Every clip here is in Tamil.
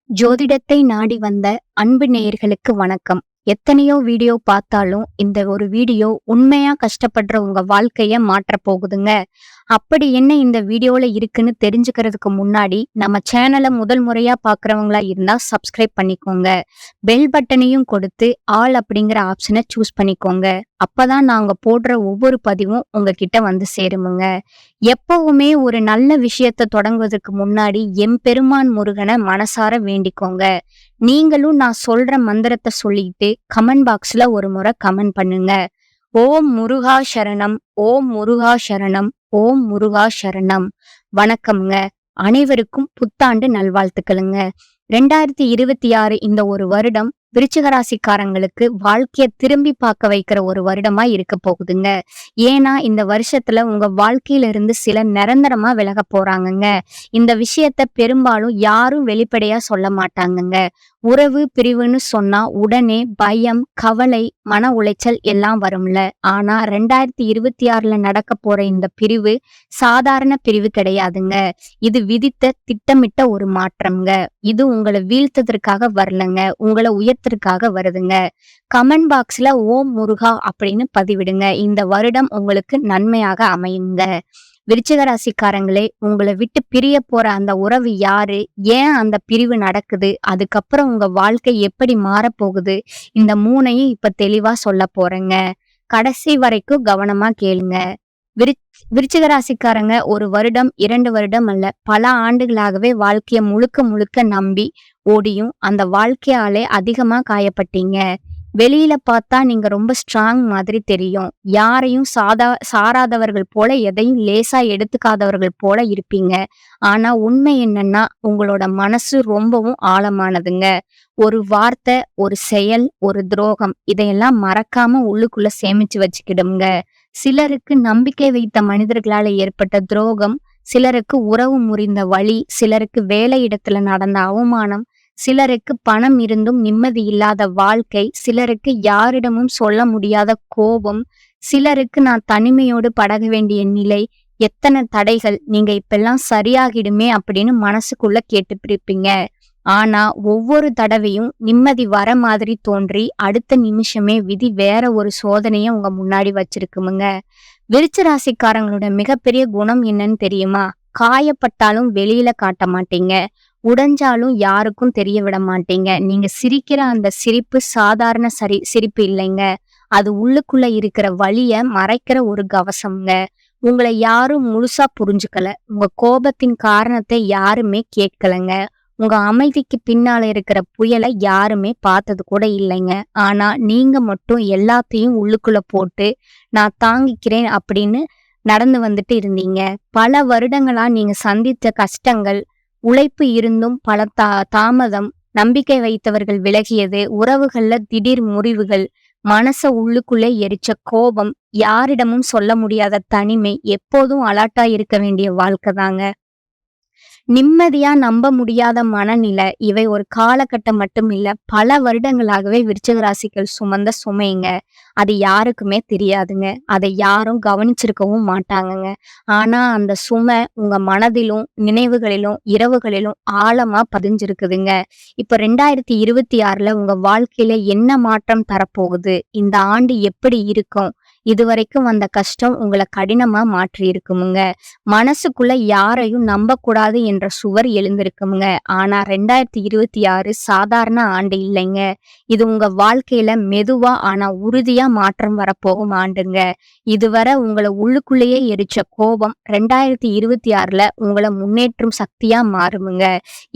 ஜோதிடத்தை நாடி வந்த அன்பு நேயர்களுக்கு வணக்கம். எத்தனையோ வீடியோ பார்த்தாலும் இந்த ஒரு வீடியோ உண்மையா கஷ்டப்படுற உங்க வாழ்க்கைய மாற்ற போகுதுங்க. அப்படி என்ன இந்த வீடியோல இருக்குன்னு தெரிஞ்சுக்கிறதுக்கு முன்னாடி நம்ம சேனலை முதல் முறையா பாக்குறவங்களா இருந்தா சப்ஸ்கிரைப் பண்ணிக்கோங்க. பெல் பட்டனையும் கொடுத்து ஆல் அப்படிங்கிற ஆப்ஷனை சூஸ் பண்ணிக்கோங்க. அப்பதான் நாங்க போடுற ஒவ்வொரு பதிவும் உங்ககிட்ட வந்து சேருமுங்க. எப்பவுமே ஒரு நல்ல விஷயத்தை தொடங்குவதற்கு முன்னாடி எம்பெருமான் முருகனை மனசார வேண்டிக்கோங்க. நீங்களும் நான் சொல்ற மந்திரத்தை சொல்லிட்டு கமெண்ட் பாக்ஸ்ல ஒரு முறை கமெண்ட் பண்ணுங்க. ஓம் முருகா சரணம், ஓம் முருகா சரணம், ஓம் முருகா சரணம். வணக்கம்ங்க. அனைவருக்கும் புத்தாண்டு நல்வாழ்த்துக்களுங்க. 2026 இந்த ஒரு வருடம் விருச்சிக ராசிக்காரங்களுக்கு வாழ்க்கைய திரும்பி பார்க்க வைக்கிற ஒரு வருடமா இருக்க போகுதுங்க. ஏன்னா இந்த வருஷத்துல உங்க வாழ்க்கையில இருந்து சில நிரந்தரமா விலக போறாங்கங்க. இந்த விஷயத்த பெரும்பாலும் யாரும் வெளிப்படையா சொல்ல மாட்டாங்கங்க. உறவு பிரிவுன்னு சொன்னா உடனே பயம், கவலை, மன உளைச்சல் எல்லாம் வரும்ல. ஆனா 2026ல நடக்க போற இந்த பிரிவு சாதாரண பிரிவு கிடையாதுங்க. இது விதித்த திட்டமிட்ட ஒரு மாற்றம்ங்க. இது உங்களை வீழ்த்ததற்காக வரலங்க, உங்களை உயர்த்தற்காக வருதுங்க. கமெண்ட் பாக்ஸ்ல ஓம் முருகா அப்படின்னு பதிவிடுங்க. இந்த வருடம் உங்களுக்கு நன்மையாக அமையுங்க. விருச்சிக ராசிக்காரங்களே, உங்களை விட்டு பிரிய போற அந்த உறவு யாரு, ஏன் அந்த பிரிவு நடக்குது, அதுக்கப்புறம் உங்க வாழ்க்கை எப்படி மாறப்போகுது, இந்த மூணையும் இப்ப தெளிவா சொல்ல போறேங்க. கடைசி வரைக்கும் கவனமா கேளுங்க. விருச்சிக ராசிக்காரங்க 1 வருடம் 2 வருடம் அல்ல, பல ஆண்டுகளாகவே வாழ்க்கைய முழுக்க முழுக்க நம்பி ஓடியும் அந்த வாழ்க்கையாலே அதிகமா காயப்பட்டீங்க. வெளியில பார்த்தா நீங்க ரொம்ப ஸ்ட்ராங் மாதிரி தெரியும். யாரையும் சாராதவர்கள் போல, எதையும் லேசா எடுத்துக்காதவர்கள் போல இருப்பீங்க. ஆனா உண்மை என்னன்னா, உங்களோட மனசு ரொம்பவும் ஆழமானதுங்க. ஒரு வார்த்தை, ஒரு செயல், ஒரு துரோகம் இதையெல்லாம் மறக்காம உள்ளுக்குள்ள சேமிச்சு வச்சுக்கிடுங்க. சிலருக்கு நம்பிக்கை வைத்த மனிதர்களால ஏற்பட்ட துரோகம், சிலருக்கு உறவு முறிந்த வலி, சிலருக்கு வேலை இடத்துல நடந்த அவமானம், சிலருக்கு பணம் இருந்தும் நிம்மதி இல்லாத வாழ்க்கை, சிலருக்கு யாரிடமும் சொல்ல முடியாத கோபம், சிலருக்கு நான் தனிமையோடு பழக வேண்டிய நிலை, எத்தனை தடைகள், நீங்க இப்பெல்லாம் சரியாகிடுமே அப்படின்னு மனசுக்குள்ள கேட்டுப்பிருப்பீங்க. ஆனா ஒவ்வொரு தடவையும் நிம்மதி வர மாதிரி தோன்றி அடுத்த நிமிஷமே விதி வேற ஒரு சோதனைய உங்க முன்னாடி வச்சிருக்குமுங்க. விருச்ச ராசிக்காரங்களோட மிகப்பெரிய குணம் என்னன்னு தெரியுமா? காயப்பட்டாலும் வெளியில காட்ட மாட்டீங்க, உடைஞ்சாலும் யாருக்கும் தெரிய விட மாட்டீங்க. நீங்க சிரிக்கிற அந்த சிரிப்பு சாதாரண சிரிப்பு இல்லைங்க. அது உள்ளுக்குள்ள இருக்கிற வலிய மறைக்கிற ஒரு கவசம்ங்க. உங்களை யாரும் முழுசா புரிஞ்சுக்கல, உங்க கோபத்தின் காரணத்தை யாருமே கேட்கலங்க, உங்க அமைதிக்கு பின்னால இருக்கிற புயலை யாருமே பார்த்தது கூட இல்லைங்க. ஆனா நீங்க மட்டும் எல்லாத்தையும் உள்ளுக்குள்ள போட்டு நான் தாங்கிக்கிறேன் அப்படின்னு நடந்து வந்துட்டு இருந்தீங்க. பல வருடங்களா நீங்க சந்தித்த கஷ்டங்கள், உழைப்பு இருந்தும் பல தாமதம், நம்பிக்கை வைத்தவர்கள் விலகியது, உறவுகள்ல திடீர் முறிவுகள், மனச உள்ளுக்குள்ளே எரிச்ச கோபம், யாரிடமும் சொல்ல முடியாத தனிமை, எப்போதும் அலர்ட்டா இருக்க வேண்டிய வாழ்க்கை தாங்க. நிம்மதியா நம்ப முடியாத மனநிலை, இவை ஒரு காலகட்டம் மட்டும் இல்ல, பல வருடங்களாகவே விருச்சிக ராசிகள் சுமந்த சுமைங்க. அது யாருக்குமே தெரியாதுங்க, அதை யாரும் கவனிச்சிருக்கவும் மாட்டாங்கங்க. ஆனா அந்த சுமை உங்க மனதிலும் நினைவுகளிலும் இரவுகளிலும் ஆழமா பதிஞ்சிருக்குதுங்க. இப்ப 2026ல உங்க வாழ்க்கையில என்ன மாற்றம் தரப்போகுது, இந்த ஆண்டு எப்படி இருக்கும், இதுவரைக்கும் வந்த கஷ்டம் உங்களை கடினமா மாற்றி இருக்குமுங்க. மனசுக்குள்ள யாரையும் நம்ப கூடாது என்ற சுவர் எழுந்திருக்குமுங்க. ஆனா 2026 சாதாரண ஆண்டு இல்லைங்க. இது உங்க வாழ்க்கையில மெதுவா ஆனா உறுதியா மாற்றம் வரப்போகும் ஆண்டுங்க. இதுவரை உங்களை உள்ளுக்குள்ளேயே எரிச்ச கோபம் 2026ல உங்களை முன்னேற்றும் சக்தியா மாறுமுங்க.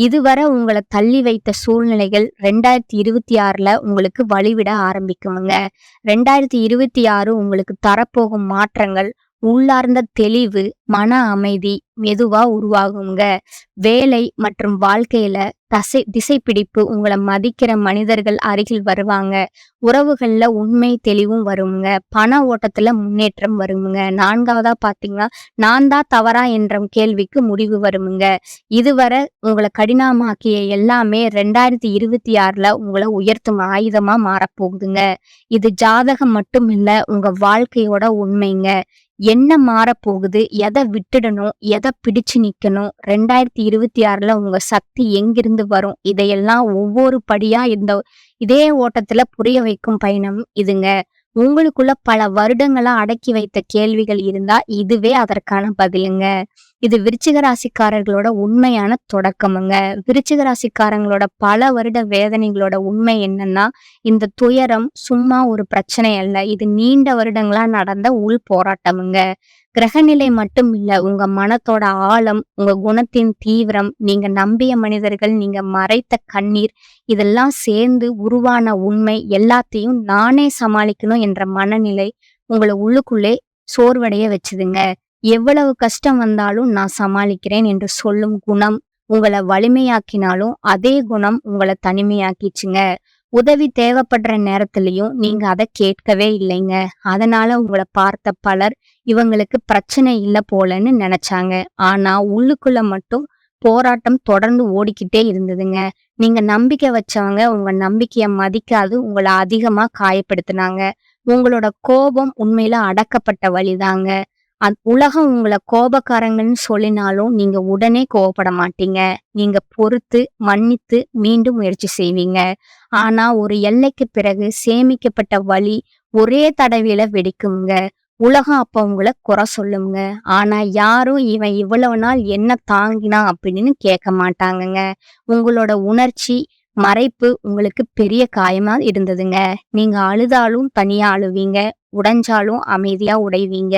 இதுவரை உங்களை தள்ளி வைத்த சூழ்நிலைகள் 2026ல உங்களுக்கு வழிவிட ஆரம்பிக்குமுங்க. 2026 உங்களுக்கு தரப்போகும் மாற்றங்கள் உள்ளார்ந்த தெளிவு, மன அமைதி மெதுவா உருவாகுங்க. வேலை மற்றும் வாழ்க்கையில திசை பிடிப்பு, உங்களை மதிக்கிற மனிதர்கள் அருகில் வருவாங்க. உறவுகள்ல உண்மை தெளிவும் வருங்க. பண ஓட்டத்துல முன்னேற்றம் வருங்க. 4வதா பாத்தீங்கன்னா, நான் தான் தவறா என்ற கேள்விக்கு முடிவு வருங்க. இதுவரை உங்களை கடினமாக்கிய எல்லாமே 2026ல உங்களை உயர்த்தும் ஆயுதமா மாறப்போகுதுங்க. இது ஜாதகம் மட்டும் இல்ல, உங்க வாழ்க்கையோட உண்மைங்க. என்ன மாறப்போகுது, எதை எதை விட்டுடணும், எதை பிடிச்சு நிக்கணும், 2026ல உங்க சக்தி எங்கிருந்து வரும், இதையெல்லாம் ஒவ்வொரு படியா இதே ஓட்டத்துல புரிய வைக்கும் பயணம் இதுங்க. உங்களுக்குள்ள பல வருடங்களா அடக்கி வைத்த கேள்விகள் இருந்தா இதுவே அதற்கான பதிலுங்க. இது விருச்சிக ராசிக்காரர்களோட உண்மையான தொடக்கமுங்க. விருச்சிக ராசிக்காரங்களோட பல வருட வேதனைகளோட உண்மை என்னன்னா, இந்த துயரம் சும்மா ஒரு பிரச்சனை அல்ல. இது நீண்ட வருடங்களா நடந்த உள் போராட்டமுங்க. கிரகநிலை மட்டும் இல்ல, உங்க மனத்தோட ஆழம், உங்க குணத்தின் தீவிரம், நீங்க நம்பிய மனிதர்கள், நீங்க மறைத்த கண்ணீர், இதெல்லாம் சேர்ந்து உருவான உண்மை எல்லாத்தையும் நானே சமாளிக்கணும் என்ற மனநிலை உங்களை உள்ளுக்குள்ளே சோர்வடைய வச்சுதுங்க. எவ்வளவு கஷ்டம் வந்தாலும் நான் சமாளிக்கிறேன் என்று சொல்லும் குணம் உங்களை வலிமையாக்கினாலும் அதே குணம் உங்களை தனிமையாக்கிச்சுங்க. உதவி தேவைப்படுற நேரத்திலையும் நீங்க அதை கேட்கவே இல்லைங்க. அதனால உங்களை பார்த்த பலர் இவங்களுக்கு பிரச்சனை இல்ல போலன்னு நினைச்சாங்க. ஆனா உள்ளுக்குள்ள மட்டும் போராட்டம் தொடர்ந்து ஓடிக்கிட்டே இருந்ததுங்க. நீங்க நம்பிக்கை வச்சவங்க உங்க நம்பிக்கைய மதிக்காது உங்களை அதிகமா காயப்படுத்தினாங்க. உங்களோட கோபம் உண்மையில அடக்கப்பட்ட வழிதாங்க. உலகம் உங்களை கோபக்காரங்கன்னு சொல்லினாலும் நீங்க உடனே கோவப்பட மாட்டீங்க. நீங்க பொறுத்து மன்னித்து மீண்டும் முயற்சி செய்வீங்க. ஆனா ஒரு எல்லைக்கு பிறகு சேமிக்கப்பட்ட வலி ஒரே தடவையில வெடிக்குங்க. உலகம் அப்ப உங்களை குறை சொல்லுங்க. ஆனா யாரும் இவன் இவ்வளவு நாள் என்ன தாங்கினான் அப்படின்னு கேட்க மாட்டாங்கங்க. உங்களோட உணர்ச்சி மறைப்பு உங்களுக்கு பெரிய காயமா இருந்ததுங்க. நீங்க அழுதாலும் தனியா அழுவீங்க, உடைஞ்சாலும் அமைதியா உடைவீங்க.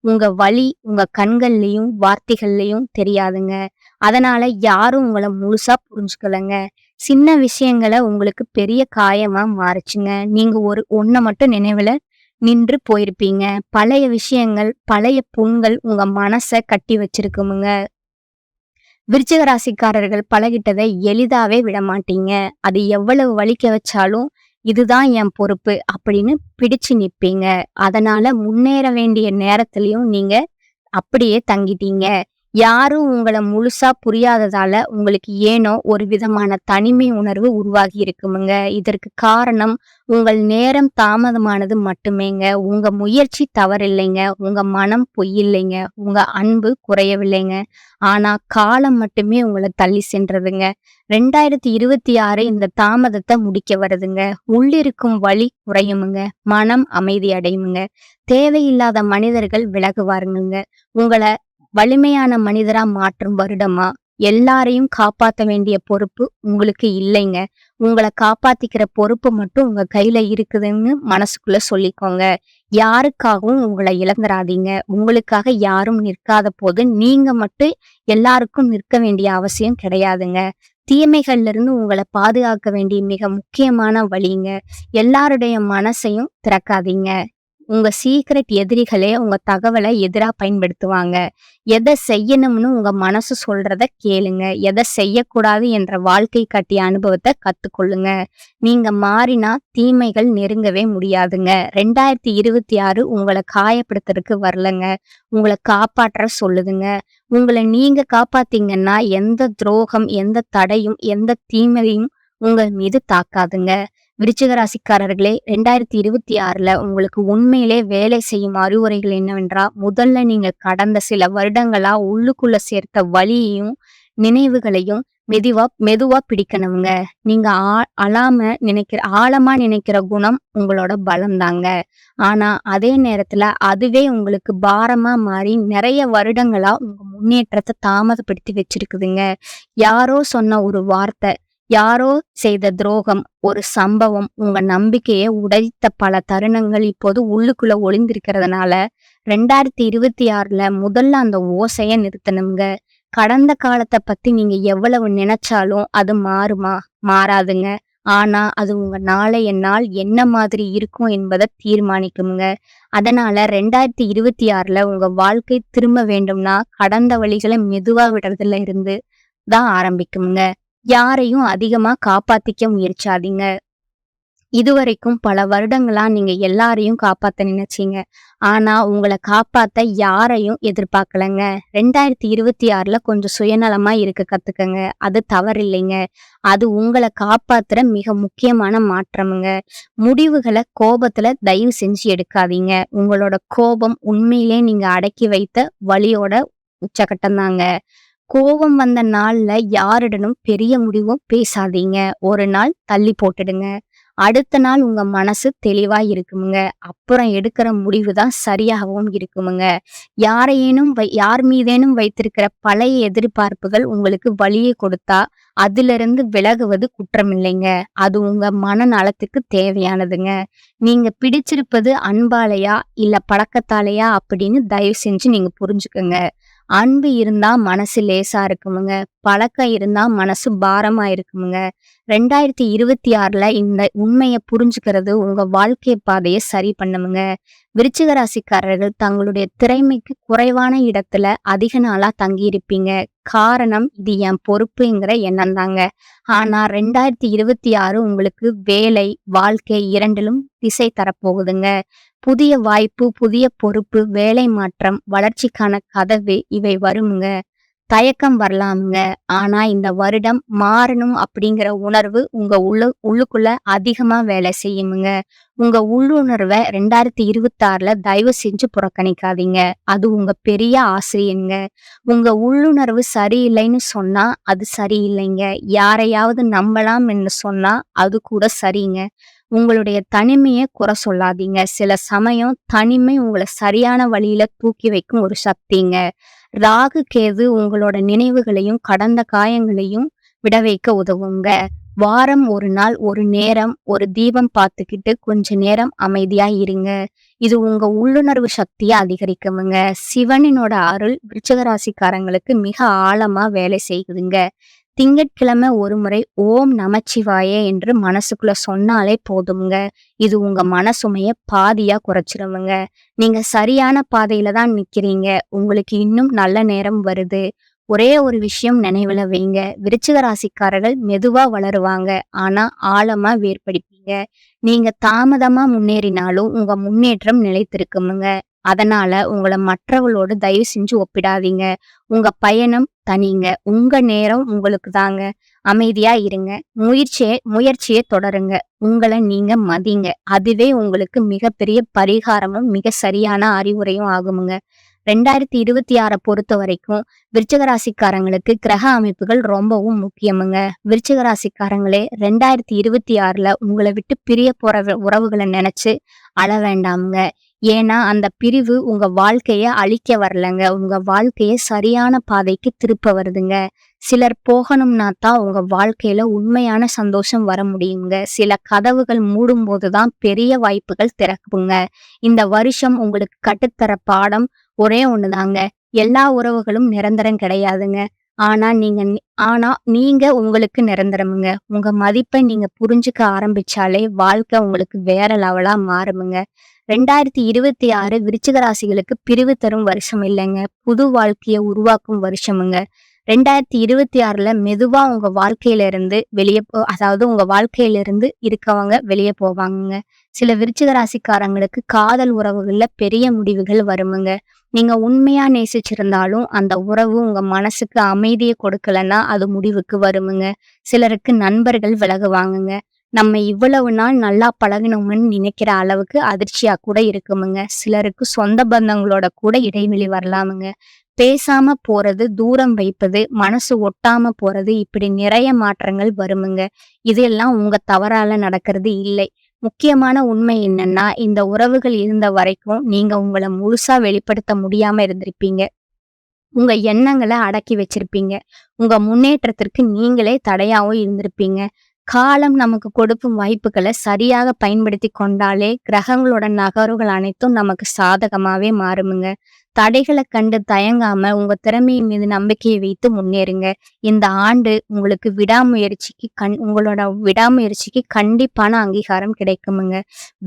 உங்க வலி உங்க கண்கள்லயும் வார்த்தைகள்லயும் தெரியாதுங்க. அதனால யாரும் உங்களை முழுசா புரிஞ்சுக்கலங்க. சின்ன விஷயங்களை உங்களுக்கு பெரிய காயமா மாறுச்சுங்க. நீங்க ஒன்ன மட்டும் நினைவுல நின்று போயிருப்பீங்க. பழைய விஷயங்கள் பழைய புண்கள் உங்க மனசை கட்டி வச்சிருக்குமுங்க. விருச்சிக ராசிக்காரர்கள் பழகிட்டதை எளிதாவே விட மாட்டீங்க. அது எவ்வளவு வலிக்க வச்சாலும் இதுதான் என் பொறுப்பு அப்படின்னு பிடிச்சு நிப்பீங்க. அதனால முன்னேற வேண்டிய நேரத்திலையும் நீங்க அப்படியே தங்கிட்டீங்க. யாரும் உங்களை முழுசா புரியாததால உங்களுக்கு ஏனோ ஒரு விதமான தனிமை உணர்வு உருவாகி இருக்குமுங்க. இதற்கு காரணம் உங்கள் நேரம் தாமதமானது மட்டுமேங்க. உங்க முயற்சி தவறில்லைங்க, உங்க மனம் பொய்யில்லைங்க, உங்க அன்பு குறையவில்லைங்க. ஆனா காலம் மட்டுமே உங்களை தள்ளி சென்றதுங்க. 2026 இந்த தாமதத்தை முடிக்க வருதுங்க. உள்ளிருக்கும் வலி குறையுமுங்க, மனம் அமைதி அடையுமுங்க. தேவையில்லாத மனிதர்கள் விலகுவாருங்க. உங்களை வலிமையான மனிதரா மாற்றும் வருடமா. எல்லாரையும் காப்பாத்த வேண்டிய பொறுப்பு உங்களுக்கு இல்லைங்க. உங்களை காப்பாத்திக்கிற பொறுப்பு மட்டும் உங்க கையில இருக்குதுன்னு மனசுக்குள்ள சொல்லிக்கோங்க. யாருக்காகவும் உங்களை இழந்துராதீங்க. உங்களுக்காக யாரும் நிற்காத போது நீங்க மட்டும் எல்லாருக்கும் நிற்க வேண்டிய அவசியம் கிடையாதுங்க. தீமைகள்ல இருந்து உங்களை பாதுகாக்க வேண்டிய மிக முக்கியமான வழிங்க. எல்லாருடைய மனசையும் திறக்காதீங்க. உங்க சீக்ரெட் எதிரிகளே உங்க தகவலை எதிரா பயன்படுத்துவாங்க. எதை செய்யணும்னு உங்க மனசு சொல்றத கேளுங்க. எதை செய்யக்கூடாது என்ற வாழ்க்கை காட்டிய அனுபவத்தை கத்துக்கொள்ளுங்க. நீங்க மாறினா தீமைகள் நெருங்கவே முடியாதுங்க. 2026 உங்களை காயப்படுத்துறதுக்கு வரலங்க, உங்களை காப்பாற்ற சொல்லுதுங்க. உங்களை நீங்க காப்பாத்தீங்கன்னா எந்த துரோகம் எந்த தடையும் எந்த தீமையும் உங்கள் மீது தாக்காதுங்க. விருச்சிக ராசிக்காரர்களே, 2026ல உங்களுக்கு உண்மையிலே வேலை செய்யும் அறிவுரைகள் என்னவென்றா, முதல்ல நீங்க கடந்த சில வருடங்களா உள்ளுக்குள்ள சேர்த்த வலியையும் நினைவுகளையும் மெதுவா பிடிக்கணுங்க. நீங்க ஆழமா நினைக்கிற குணம் உங்களோட பலம் தாங்க. ஆனா அதே நேரத்துல அதுவே உங்களுக்கு பாரமா மாறி நிறைய வருடங்களா உங்க முன்னேற்றத்தை தாமதப்படுத்தி வச்சிருக்குதுங்க. யாரோ சொன்ன ஒரு வார்த்தை, யாரோ செய்த துரோகம், ஒரு சம்பவம் உங்க நம்பிக்கையை உடைத்த பல தருணங்கள் இப்போது உள்ளுக்குள்ள ஒளிந்திருக்கிறதுனால 2026ல முதல்ல அந்த ஓசைய நிறுத்தணுங்க. கடந்த காலத்தை பத்தி நீங்க எவ்வளவு நினைச்சாலும் அது மாறுமா? மாறாதுங்க. ஆனா அது உங்க நாளைய நாள் என்ன மாதிரி இருக்கும் என்பதை தீர்மானிக்குங்க. அதனால 2026ல உங்க வாழ்க்கை திரும்ப வேண்டும்னா கடந்த வழிகளை மெதுவா விடுறதுல இருந்து தான் ஆரம்பிக்குங்க. யாரையும் அதிகமா காப்பாத்திக்க முயற்சாதீங்க. இதுவரைக்கும் பல வருடங்களா நீங்க எல்லாரையும் காப்பாத்த நினைச்சீங்க. ஆனா, உங்கள காப்பாத்த யாரையும் எதிர்பார்க்கலங்க. 2026ல கொஞ்சம் சுயநலமா இருக்க கத்துக்கங்க. அது தவறில்லைங்க. அது உங்கள காப்பாத்துற மிக முக்கியமான மாற்றமுங்க. முடிவுகள கோபத்துல தயவு செஞ்சு எடுக்காதீங்க. உங்களோட கோபம் உண்மையிலே நீங்க அடக்கி வைத்த வலியோட உச்சகட்டம் தாங்க. கோபம் வந்த நாள்ல யாரிடனும் பெரிய முடிவும் பேசாதீங்க. ஒரு நாள் தள்ளி போட்டுடுங்க. அடுத்த நாள் உங்க மனசு தெளிவா இருக்குமுங்க. அப்புறம் எடுக்கிற முடிவு தான் சரியாகவும் இருக்குமுங்க. யார் மீதேனும் வைத்திருக்கிற பழைய எதிர்பார்ப்புகள் உங்களுக்கு வலியை கொடுத்தா, அதிலிருந்து விலகுவது குற்றமில்லைங்க. அது உங்க மனநலத்துக்கு தேவையானதுங்க. நீங்க பிடிச்சிருப்பது அன்பாலயா, இல்ல பழக்கத்தாலயா அப்படின்னு தயவு செஞ்சு நீங்க புரிஞ்சுக்கங்க. அன்பு இருந்தா மனசு லேசா இருக்குமுங்க. பழக்கம் இருந்தா மனசு பாரமா இருக்குமுங்க. 2026ல இந்த உண்மைய புரிஞ்சுக்கிறது உங்க வாழ்க்கை பாதைய சரி பண்ணுமுங்க. விருச்சிக ராசிக்காரர்கள் தங்களுடைய திறமைக்கு குறைவான இடத்துல அதிக நாளா தங்கியிருப்பீங்க. காரணம் இது என் பொறுப்புங்கிற எண்ணம் தாங்க. ஆனா 2026 உங்களுக்கு வேலை, வாழ்க்கை இரண்டிலும் திசை தரப்போகுதுங்க. புதிய வாய்ப்பு, புதிய பொறுப்பு, வேலை மாற்றம், வளர்ச்சிக்கான கதவு இவை வருமுங்க. தயக்கம் வரலாமுங்க. ஆனா இந்த வருடம் மாறணும் அப்படிங்கிற உணர்வு உங்க உள்ளுக்குள்ள அதிகமா வேலை செய்யுமுங்க. உங்க உள்ளுணர்வ 2026ல தயவு செஞ்சு புறக்கணிக்காதீங்க. அது உங்க பெரிய ஆசிரியங்க. உங்க உள்ளுணர்வு சரியில்லைன்னு சொன்னா அது சரியில்லைங்க. யாரையாவது நம்பலாம்னு சொன்னா அது கூட சரிங்க. உங்களுடைய தனிமைய குறை சொல்லாதீங்க. சில சமயம் தனிமை உங்கள சரியான வழியில தூக்கி வைக்கும் ஒரு சக்திங்க. ராகு, கேது உங்களோட நினைவுகளையும் கடந்த காயங்களையும் விட வைக்க உதவுங்க. வாரம் ஒரு நாள், ஒரு நேரம், ஒரு தீபம் பார்த்துக்கிட்டு கொஞ்ச நேரம் அமைதியா இருங்க. இது உங்க உள்ளுணர்வு சக்திய அதிகரிக்குமுங்க. சிவனினோட அருள் விருச்சிக ராசிக்காரங்களுக்கு மிக ஆழமா வேலை செய்யுதுங்க. திங்கட்கிழமை ஒரு முறை ஓம் நமச்சிவாய என்று மனசுக்குள்ள சொன்னாலே போதுமுங்க. இது உங்க மனசுமைய பாதியா குறைச்சிருமுங்க. நீங்க சரியான பாதையில தான் நிக்கிறீங்க. உங்களுக்கு இன்னும் நல்ல நேரம் வருது. ஒரே ஒரு விஷயம் நினைவுல வைங்க. விருச்சிக ராசிக்காரர்கள் மெதுவா வளருவாங்க. ஆனா ஆழமா வேர்படிப்பீங்க. நீங்க தாமதமா முன்னேறினாலும் உங்க முன்னேற்றம் நிலைத்திருக்குமுங்க. அதனால உங்கள மற்றவங்களோடு தயவு செஞ்சு ஒப்பிடாதீங்க. உங்க பயணம் தனிங்க. உங்க நேரம் உங்களுக்கு தாங்க. அமைதியா இருங்க. முயற்சியை தொடருங்க. உங்கள நீங்க மதிங்க. அதுவே உங்களுக்கு மிகப்பெரிய பரிகாரமும், மிக சரியான அறிவுரையும் ஆகுமுங்க. 2026 பொறுத்த வரைக்கும் விருச்சிக ராசிக்காரங்களுக்கு கிரக அமைப்புகள் ரொம்பவும் முக்கியமுங்க. விருச்சிக ராசிக்காரங்களே 2026ல உங்களை விட்டு பிரிய போற உறவுகளை நினைச்சு அழ வேண்டாமுங்க. ஏன்னா அந்த பிரிவு உங்க வாழ்க்கைய அழிக்க வரலங்க. உங்க வாழ்க்கைய சரியான பாதைக்கு திருப்ப வருதுங்க. சிலர் போகணும்னா தான் உங்க வாழ்க்கையில உண்மையான சந்தோஷம் வர முடியுங்க. சில கதவுகள் மூடும் போதுதான் பெரிய வாய்ப்புகள் திறக்குங்க. இந்த வருஷம் உங்களுக்கு கட்டுத்தர பாடம் ஒரே ஒண்ணுதாங்க. எல்லா உறவுகளும் நிரந்தரம் கிடையாதுங்க. ஆனா நீங்க உங்களுக்கு நிரந்தரமுங்க. உங்க மதிப்பை நீங்க புரிஞ்சுக்க ஆரம்பிச்சாலே வாழ்க்கை உங்களுக்கு வேற லெவலா மாறுமுங்க. 2026 விருச்சிக ராசிகளுக்கு பிரிவு தரும் வருஷம் இல்லைங்க. புது வாழ்க்கைய உருவாக்கும் வருஷமுங்க. 2026ல மெதுவா உங்க வாழ்க்கையில இருந்து உங்க வாழ்க்கையில இருந்து இருக்கவங்க வெளியே போவாங்கங்க. சில விருச்சிக ராசிக்காரங்களுக்கு காதல் உறவுகள்ல பெரிய முடிவுகள் வருமுங்க. நீங்க உண்மையா நேசிச்சிருந்தாலும் அந்த உறவு உங்க மனசுக்கு அமைதியை கொடுக்கலன்னா அது முடிவுக்கு வருமுங்க. சிலருக்கு நண்பர்கள் விலகுவாங்கங்க. நம்ம இவ்வளவு நாள் நல்லா பழகினோம்னு நினைக்கிற அளவுக்கு அதிர்ச்சியா கூட இருக்குமுங்க. சிலருக்கு சொந்த பந்தங்களோட கூட இடைவெளி வரலாமுங்க. பேசாம போறது, தூரம் வைப்பது, மனசு ஒட்டாம போறது, இப்படி நிறைய மாற்றங்கள் வருமுங்க. இதெல்லாம் உங்க தவறால நடக்கிறது இல்லை. முக்கியமான உண்மை என்னன்னா, இந்த உறவுகள் இருந்த வரைக்கும் நீங்க உங்களை முழுசா வெளிப்படுத்த முடியாம இருந்திருப்பீங்க. உங்க எண்ணங்களை அடக்கி வச்சிருப்பீங்க. உங்க முன்னேற்றத்திற்கு நீங்களே தடையாவும் இருந்திருப்பீங்க. காலம் நமக்கு கொடுக்கும் வாய்ப்புகளை சரியாக பயன்படுத்தி கொண்டாலே கிரகங்களோட நகர்வுகள் அனைத்தும் நமக்கு சாதகமாவே மாறுமுங்க. தடைகளை கண்டு தயங்காம உங்க திறமையின் மீது நம்பிக்கையை வைத்து முன்னேறுங்க. இந்த ஆண்டு உங்களுக்கு உங்களோட விடாமுயற்சிக்கு கண்டிப்பான அங்கீகாரம் கிடைக்குமுங்க.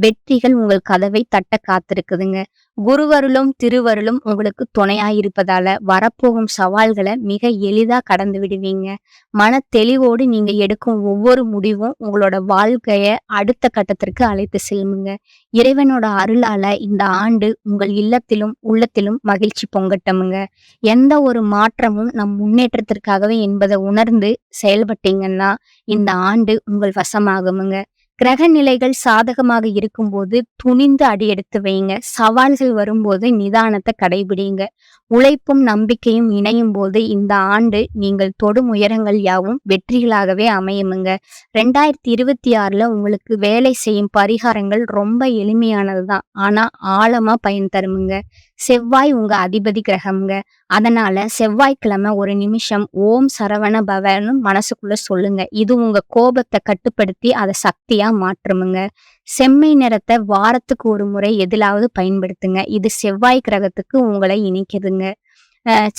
வெற்றிகள் உங்கள் கதவை தட்ட காத்திருக்குதுங்க. குருவருளும் திருவருளும் உங்களுக்கு துணையாயிருப்பதால வரப்போகும் சவால்களை மிக எளிதா கடந்து விடுவீங்க. மன தெளிவோடு நீங்க எடுக்கும் ஒவ்வொரு முடிவும் உங்களோட வாழ்க்கைய அடுத்த கட்டத்திற்கு அழைத்து செல்லுங்க. இறைவனோட அருளால இந்த ஆண்டு உங்கள் இல்லத்திலும் உள்ளத்திலும் மகிழ்ச்சி பொங்கட்டமுங்க. எந்த ஒரு மாற்றமும் நம் முன்னேற்றத்திற்காகவே என்பதை உணர்ந்து செயல்பட்டீங்கன்னா இந்த ஆண்டு உங்கள் வசமாகுமுங்க. கிரக நிலைகள் சாதகமாக இருக்கும்போது துணிந்து அடியெடுத்து வைங்க. சவால்கள் வரும்போது நிதானத்தை கடைபிடிங்க. உழைப்பும் நம்பிக்கையும் இணையும் போது இந்த ஆண்டு நீங்கள் தொடும் உயரங்கள் யாவும் வெற்றிகளாகவே அமையுமுங்க. 2026ல உங்களுக்கு வேலை செய்யும் பரிகாரங்கள் ரொம்ப எளிமையானதுதான். ஆனா ஆழமா பயன் தருமுங்க. செவ்வாய் உங்க அதிபதி கிரகம்ங்க. அதனால செவ்வாய்க்கிழமை ஒரு நிமிஷம் ஓம் சரவண பவன்னு மனசுக்குள்ள சொல்லுங்க. இது உங்க கோபத்தை கட்டுப்படுத்தி அதை சக்தியா மாற்றுமுங்க. செம்மை நிறத்தை வாரத்துக்கு ஒரு முறை எதிலாவது பயன்படுத்துங்க. இது செவ்வாய் கிரகத்துக்கு உங்களை இணைக்குதுங்க.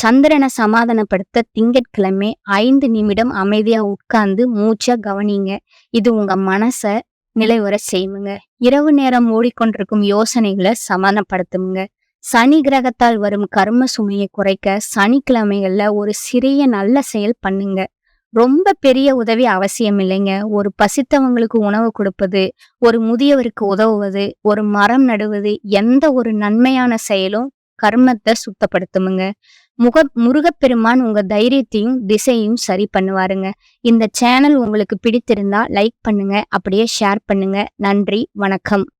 சந்திரனை சமாதானப்படுத்த திங்கட்கிழமை 5 நிமிடம் அமைதியா உட்கார்ந்து மூச்சா கவனிங்க. இது உங்க மனச நிலைவர செய்யுங்க. இரவு நேரம் ஓடிக்கொண்டிருக்கும் யோசனைகளை சமாதானப்படுத்துங்க. சனி கிரகத்தால் வரும் கர்ம சுமையை குறைக்க சனிக்கிழமைகள்ல ஒரு சிறிய நல்ல செயல் பண்ணுங்க. ரொம்ப பெரிய உதவி அவசியம் இல்லைங்க. ஒரு பசித்தவங்களுக்கு உணவு கொடுப்பது, ஒரு முதியவருக்கு உதவுவது, ஒரு மரம் நடுவது, எந்த ஒரு நன்மையான செயலும் கர்மத்தை சுத்தப்படுத்துமுங்க. முருகப்பெருமான் உங்க தைரியத்தையும் திசையையும் சரி பண்ணுவாருங்க. இந்த சேனல் உங்களுக்கு பிடித்திருந்தா லைக் பண்ணுங்க, அப்படியே ஷேர் பண்ணுங்க. நன்றி, வணக்கம்.